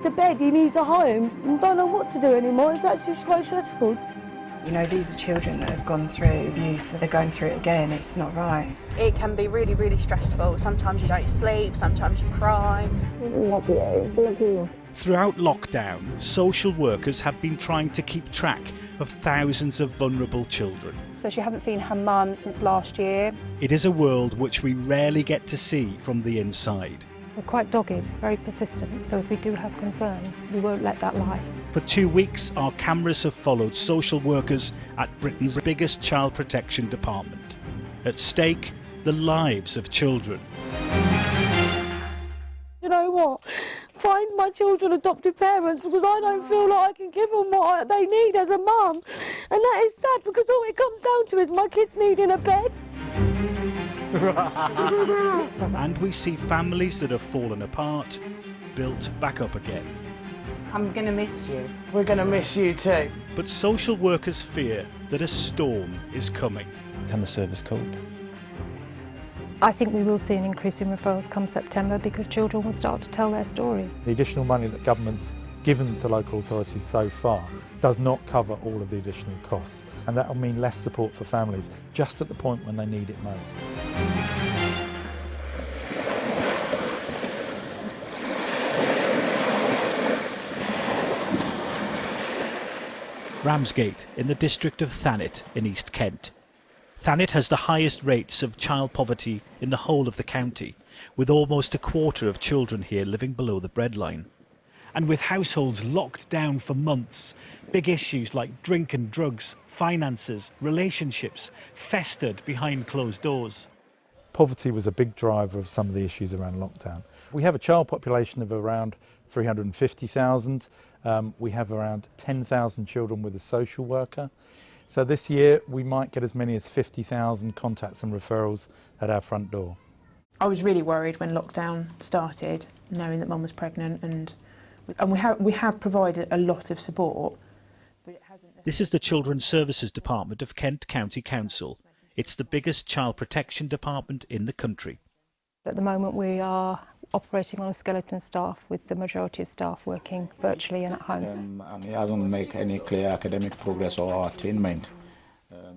needs a bed, he needs a home. I don't know what to do anymore. It's actually quite stressful. You know, these are children that have gone through abuse, they're going through it again, it's not right. It can be really, really stressful. Sometimes you don't sleep, sometimes you cry. Love you. Love you. Throughout lockdown, social workers have been trying to keep track of thousands of vulnerable children. So she hasn't seen her mum since last year. It is a world which we rarely get to see from the inside. We're quite dogged, very persistent, so if we do have concerns, we won't let that lie. For 2 weeks, our cameras have followed social workers at Britain's biggest child protection department. At stake, the lives of children. You know what? Find my children adoptive parents, because I don't feel like I can give them what they need as a mum. And that is sad, because all it comes down to is my kids needing a bed. And we see families that have fallen apart, built back up again. I'm going to miss you. We're going to miss you too. But social workers fear that a storm is coming. Can the service cope? I think we will see an increase in referrals come September because children will start to tell their stories. The additional money that government's given to local authorities so far does not cover all of the additional costs, and that will mean less support for families just at the point when they need it most. Ramsgate in the district of Thanet in East Kent. Thanet has the highest rates of child poverty in the whole of the county, with almost a quarter of children here living below the breadline. And with households locked down for months, big issues like drink and drugs, finances, relationships festered behind closed doors. Poverty was a big driver of some of the issues around lockdown. We have a child population of around 350,000. We have around 10,000 children with a social worker. So this year we might get as many as 50,000 contacts and referrals at our front door. I was really worried when lockdown started, knowing that Mum was pregnant, and we have provided a lot of support. But it hasn't. This is the Children's Services Department of Kent County Council. It's the biggest child protection department in the country. At the moment we are operating on a skeleton staff, with the majority of staff working virtually and at home. And he hasn't made any clear academic progress or attainment.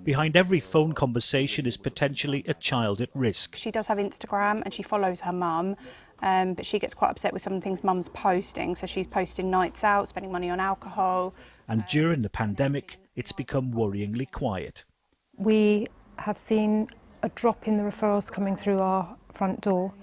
Behind every phone conversation is potentially a child at risk. She does have Instagram and she follows her mum, but she gets quite upset with some of the things mum's posting. So she's posting nights out, spending money on alcohol. And during the pandemic, it's become worryingly quiet. We have seen a drop in the referrals coming through our front door,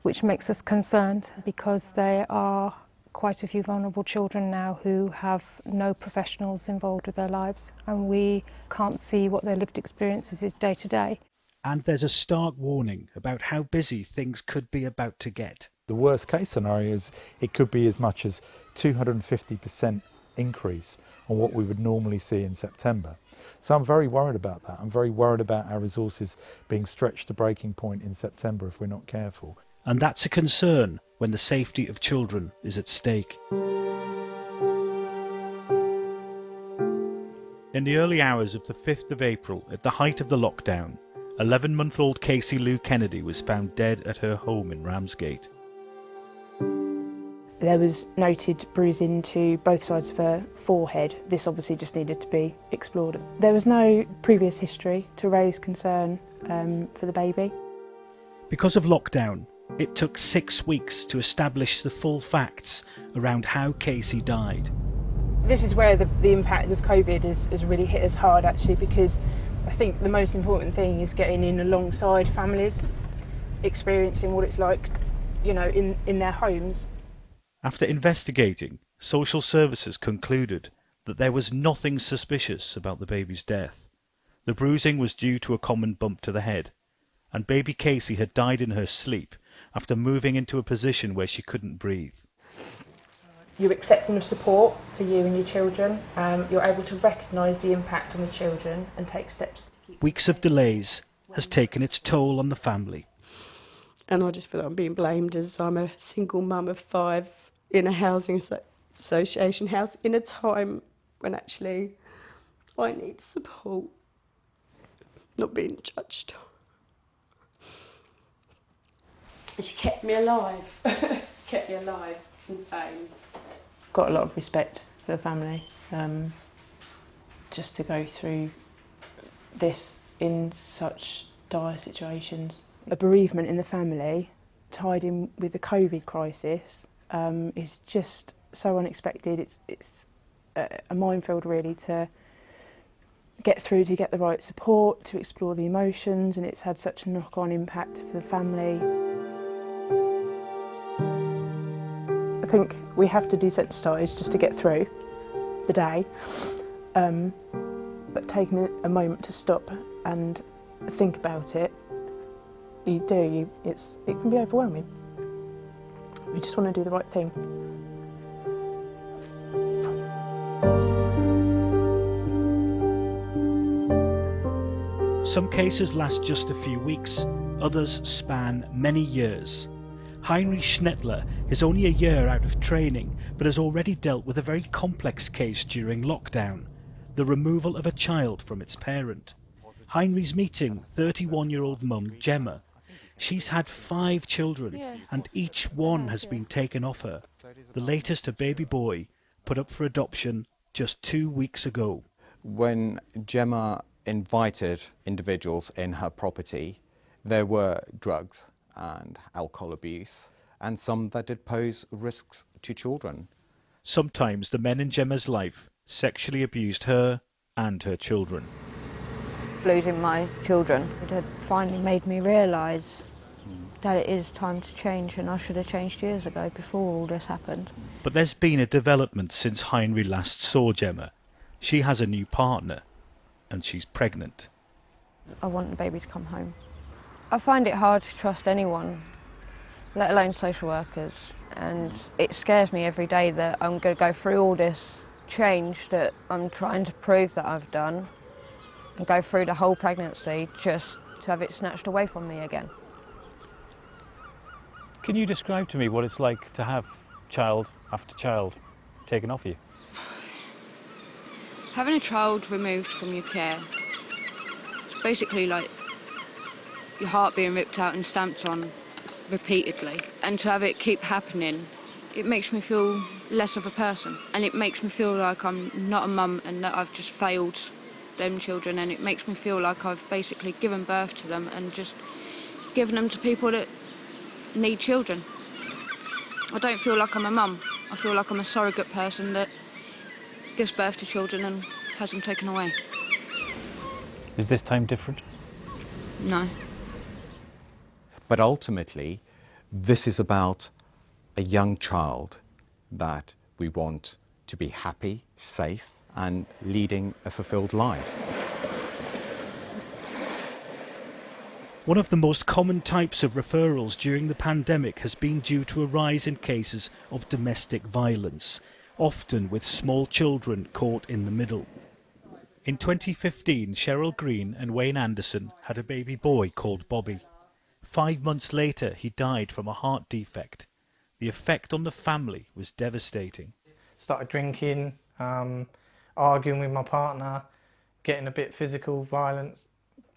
which makes us concerned because there are quite a few vulnerable children now who have no professionals involved with their lives, and we can't see what their lived experiences is day to day. And there's a stark warning about how busy things could be about to get. The worst case scenario is it could be as much as 250% increase on what we would normally see in September. So I'm very worried about that. I'm very worried about our resources being stretched to breaking point in September if we're not careful. And that's a concern when the safety of children is at stake. In the early hours of the 5th of April, at the height of the lockdown, 11-month-old Casey Lou Kennedy was found dead at her home in Ramsgate. There was noted bruising to both sides of her forehead. This obviously just needed to be explored. There was no previous history to raise concern for the baby. Because of lockdown, it took 6 weeks to establish the full facts around how Casey died. This is where the impact of COVID has really hit us hard, actually, because I think the most important thing is getting in alongside families, experiencing what it's like, you know, in their homes. After investigating, social services concluded that there was nothing suspicious about the baby's death. The bruising was due to a common bump to the head, and baby Casey had died in her sleep after moving into a position where she couldn't breathe. You're accepting of support for you and your children. You're able to recognise the impact on the children and take steps to keep... Weeks of delays has taken its toll on the family. And I just feel like I'm being blamed as I'm a single mum of 5 in a housing association house in a time when actually I need support, not being judged. And she kept me alive, kept me alive and sane. got a lot of respect for the family. Just to go through this in such dire situations. A bereavement in the family tied in with the COVID crisis is just so unexpected. It's a minefield really to get through, to get the right support, to explore the emotions, and it's had such a knock-on impact for the family. I think we have to desensitise just to get through the day, but taking a moment to stop and think about it, it can be overwhelming. We just want to do the right thing. Some cases last just a few weeks, others span many years. Heinrich Schnettler is only a year out of training, but has already dealt with a very complex case during lockdown, the removal of a child from its parent. Heinrich's meeting 31-year-old mum Gemma. She's had 5 children, and each one has been taken off her. The latest, a baby boy, put up for adoption just 2 weeks ago. When Gemma invited individuals in her property, there were drugs and alcohol abuse, and some that did pose risks to children. Sometimes the men in Gemma's life sexually abused her and her children. Losing my children, it had finally made me realise that it is time to change, and I should have changed years ago before all this happened. But there's been a development since Heinrich last saw Gemma. She has a new partner, and she's pregnant. I want the baby to come home. I find it hard to trust anyone, let alone social workers, and it scares me every day that I'm going to go through all this change that I'm trying to prove that I've done, and go through the whole pregnancy just to have it snatched away from me again. Can you describe to me what it's like to have child after child taken off you? Having a child removed from your care, it's basically like your heart being ripped out and stamped on repeatedly. And to have it keep happening, it makes me feel less of a person. And it makes me feel like I'm not a mum and that I've just failed them children, and it makes me feel like I've basically given birth to them and just given them to people that need children. I don't feel like I'm a mum. I feel like I'm a surrogate person that gives birth to children and has them taken away. Is this time different? No. But ultimately, this is about a young child that we want to be happy, safe, and leading a fulfilled life. One of the most common types of referrals during the pandemic has been due to a rise in cases of domestic violence, often with small children caught in the middle. In 2015, Cheryl Green and Wayne Anderson had a baby boy called Bobby. 5 months later, he died from a heart defect. The effect on the family was devastating. Started drinking, arguing with my partner, getting a bit physical, violent,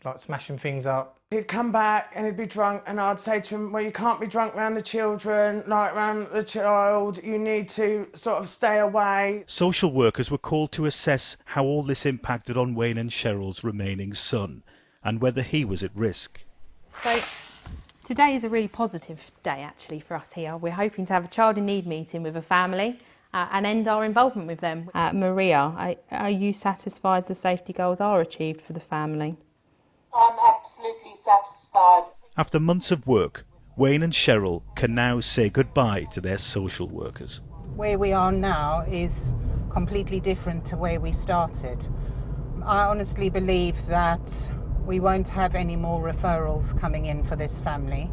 like smashing things up. He'd come back and he'd be drunk, and I'd say to him, well, you can't be drunk around the children, like around the child, you need to sort of stay away. Social workers were called to assess how all this impacted on Wayne and Cheryl's remaining son, and whether he was at risk. So today is a really positive day actually for us here. We're hoping to have a child in need meeting with a family and end our involvement with them. Maria, are you satisfied the safety goals are achieved for the family? I'm absolutely satisfied. After months of work, Wayne and Cheryl can now say goodbye to their social workers. Where we are now is completely different to where we started. I honestly believe that we won't have any more referrals coming in for this family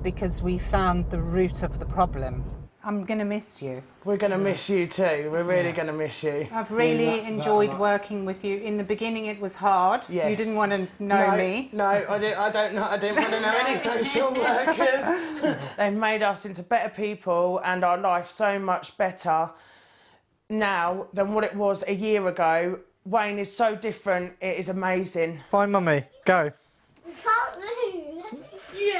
because we found the root of the problem. I'm going to miss you. We're going to miss you too. We're really going to miss you. I've really enjoyed working with you. In the beginning it was hard. Yes. You didn't want to know me. No, I didn't want to know any social workers. They've made us into better people and our life so much better now than what it was a year ago. Wayne is so different, it is amazing. Find Mummy, go. You can't move. Yay!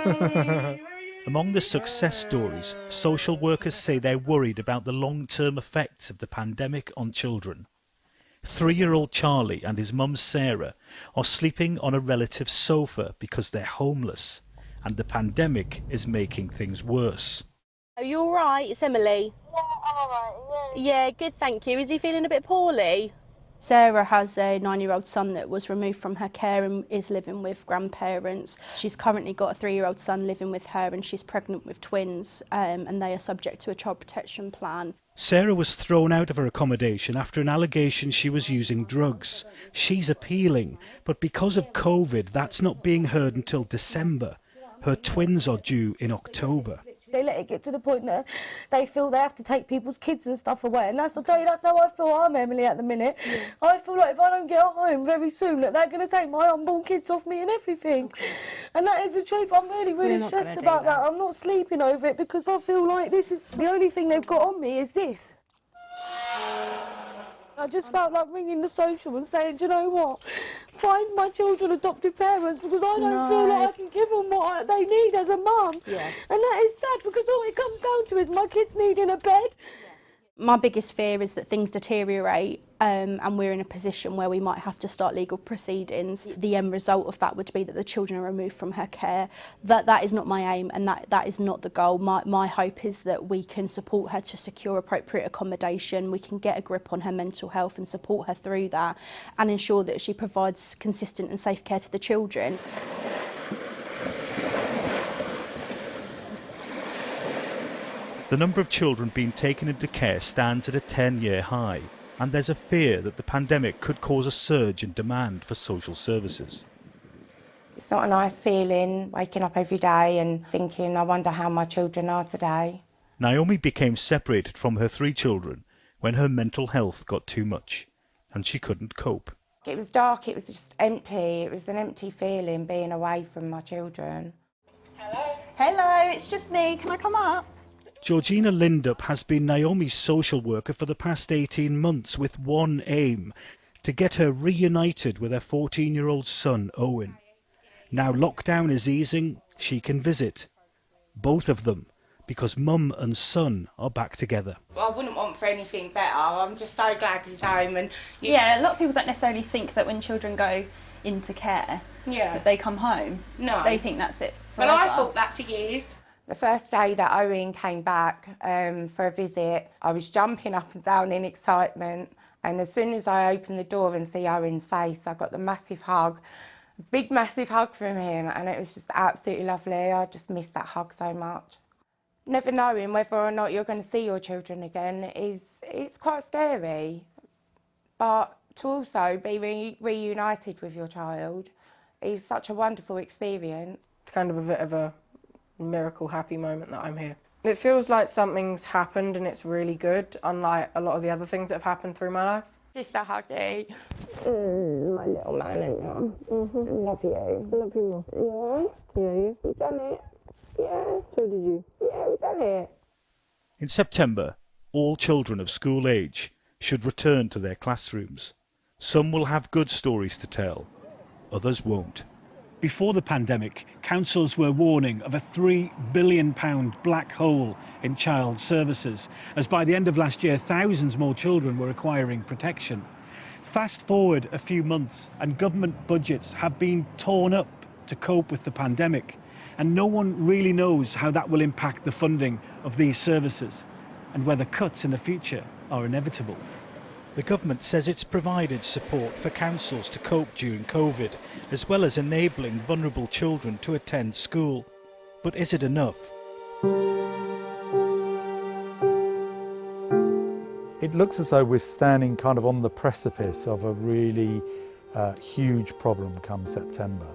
Where are you? Among the success stories, social workers say they're worried about the long-term effects of the pandemic on children. 3-year-old Charlie and his mum Sarah are sleeping on a relative's sofa because they're homeless, and the pandemic is making things worse. Are you all right? It's Emily. Yeah, I'm alright. Yeah, good, thank you. Is he feeling a bit poorly? Sarah has a 9-year-old son that was removed from her care and is living with grandparents. She's currently got a 3-year-old son living with her, and she's pregnant with twins, and they are subject to a child protection plan. Sarah was thrown out of her accommodation after an allegation she was using drugs. She's appealing, but because of COVID, that's not being heard until December. Her twins are due in October. They let it get to the point that they feel they have to take people's kids and stuff away, and I'll tell you, that's how I feel I'm Emily at the minute. I feel like if I don't get home very soon, that they're going to take my unborn kids off me and everything. And that is the truth. I'm really stressed about that. I'm not sleeping over it because I feel like this is the only thing they've got on me is this. I just felt like ringing the social and saying, do you know what, find my children adoptive parents, because I don't feel like I can give them what they need as a mum. Yeah. And that is sad, because all it comes down to is my kids needing a bed. My biggest fear is that things deteriorate and we're in a position where we might have to start legal proceedings. The end result of that would be that the children are removed from her care. That is not my aim, and that is not the goal. My hope is that we can support her to secure appropriate accommodation, we can get a grip on her mental health and support her through that, and ensure that she provides consistent and safe care to the children. The number of children being taken into care stands at a 10-year high, and there's a fear that the pandemic could cause a surge in demand for social services. It's not a nice feeling, waking up every day and thinking, I wonder how my children are today. Naomi became separated from her 3 children when her mental health got too much, and she couldn't cope. It was dark, it was just empty. It was an empty feeling being away from my children. Hello? Hello, it's just me. Can I come up? Georgina Lindup has been Naomi's social worker for the past 18 months with one aim, to get her reunited with her 14-year-old son, Owen. Now lockdown is easing, she can visit. Both of them, because mum and son are back together. I wouldn't want for anything better. I'm just so glad he's home. And yeah, a lot of people don't necessarily think that when children go into care, that they come home. No. They think that's it forever. Well, I thought that for years. The first day that Owen came back for a visit, I was jumping up and down in excitement, and as soon as I opened the door and see Owen's face, I got the massive hug, big massive hug from him, and it was just absolutely lovely. I just missed that hug so much. Never knowing whether or not you're going to see your children again it's quite scary, but to also be reunited with your child is such a wonderful experience. It's kind of a bit of a miracle happy moment that I'm here. It feels like something's happened and it's really good, unlike a lot of the other things that have happened through my life. Just a huggy. My little man, ain't you? Love you. Love you more. You alright? Yeah, you done it. Yeah. So did you? Yeah, we done it. In September, all children of school age should return to their classrooms. Some will have good stories to tell, others won't. Before the pandemic, councils were warning of a £3 billion black hole in child services, as by the end of last year, thousands more children were requiring protection. Fast forward a few months, and government budgets have been torn up to cope with the pandemic, and no one really knows how that will impact the funding of these services, and whether cuts in the future are inevitable. The government says it's provided support for councils to cope during COVID, as well as enabling vulnerable children to attend school. But is it enough? It looks as though we're standing kind of on the precipice of a really huge problem come September.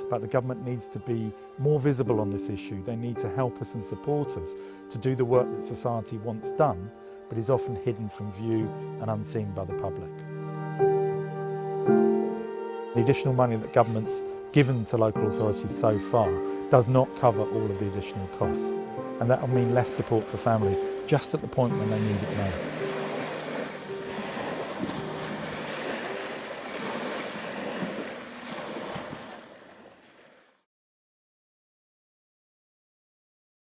But the government needs to be more visible on this issue. They need to help us and support us to do the work that society wants done, but is often hidden from view and unseen by the public. The additional money that government's given to local authorities so far does not cover all of the additional costs, and that will mean less support for families just at the point when they need it most.